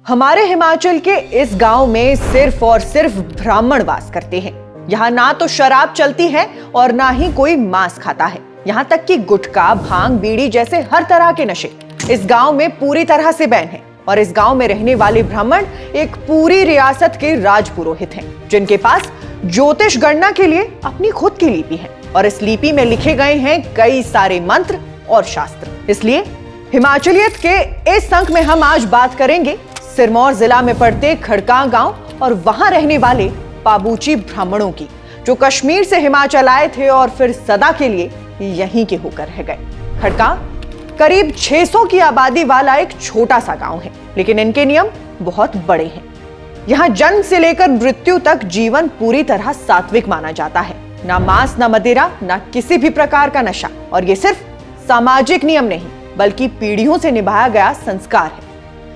हमारे हिमाचल के इस गांव में सिर्फ और सिर्फ ब्राह्मण वास करते हैं। यहाँ ना तो शराब चलती है और ना ही कोई मांस खाता है। यहाँ तक कि गुटखा, भांग, बीड़ी जैसे हर तरह के नशे इस गांव में पूरी तरह से बैन हैं। और इस गांव में रहने वाले ब्राह्मण एक पूरी रियासत के राजपुरोहित हैं, जिनके पास ज्योतिष गणना के लिए अपनी खुद की लिपि है और इस लिपि में लिखे गए हैं कई सारे मंत्र और शास्त्र। इसलिए हिमाचलियत के इस अंक में हम आज बात करेंगे सिरमौर जिला में पड़ते खड़कां गांव और वहां रहने वाले पाबूची ब्राह्मणों की, जो कश्मीर से हिमाचल आए थे और फिर सदा के लिए यहीं के होकर रह गए। खड़कां करीब 600 की आबादी वाला एक छोटा सा गांव है, लेकिन इनके नियम बहुत बड़े हैं। यहाँ जन्म से लेकर मृत्यु तक जीवन पूरी तरह सात्विक माना जाता है। ना मांस, ना मदिरा, ना किसी भी प्रकार का नशा। और ये सिर्फ सामाजिक नियम नहीं, बल्कि पीढ़ियों से निभाया गया संस्कार है।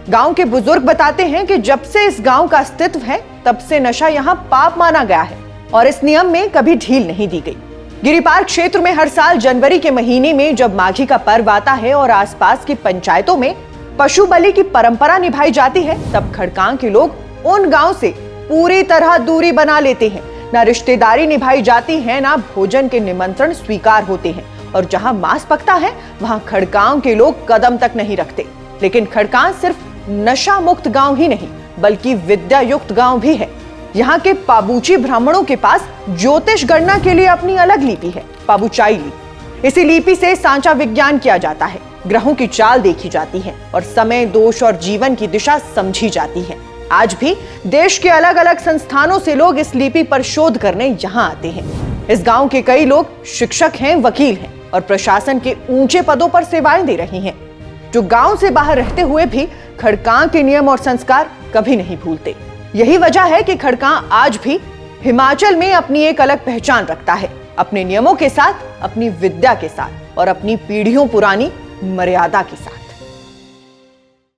गांव के बुजुर्ग बताते हैं कि जब से इस गांव का अस्तित्व है, तब से नशा यहाँ पाप माना गया है और इस नियम में कभी ढील नहीं दी गई। गिरिपार क्षेत्र में हर साल जनवरी के महीने में जब माघी का पर्व आता है और आसपास की पंचायतों में पशु बलि की परंपरा निभाई जाती है, तब खड़कां के लोग उन गांव से पूरी तरह दूरी बना लेते हैं। ना रिश्तेदारी निभाई जाती है, ना भोजन के निमंत्रण स्वीकार होते हैं और जहां मांस पकता है वहां खड़कां के लोग कदम तक नहीं रखते। लेकिन खड़कां सिर्फ नशा मुक्त गांव ही नहीं, बल्कि विद्या युक्त गांव भी है। यहाँ के पाबूची ब्राह्मणों के पास ज्योतिष गणना के लिए अपनी अलग लिपि है, पाबूचाई लिपि। इसी लिपि से सांचा विज्ञान किया जाता है, ग्रहों की चाल देखी जाती है और समय, दोष और जीवन की दिशा समझी जाती है। आज भी देश के अलग अलग संस्थानों से लोग इस लिपि पर शोध करने यहाँ आते हैं। इस गांव के कई लोग शिक्षक हैं, वकील हैं और प्रशासन के ऊंचे पदों पर सेवाएं दे रही हैं, जो गांव से बाहर रहते हुए भी खड़कां के नियम और संस्कार कभी नहीं भूलते। यही वजह है कि खड़कां आज भी हिमाचल में अपनी एक अलग पहचान रखता है, अपने नियमों के साथ, अपनी विद्या के साथ और अपनी पीढ़ियों पुरानी मर्यादा के साथ।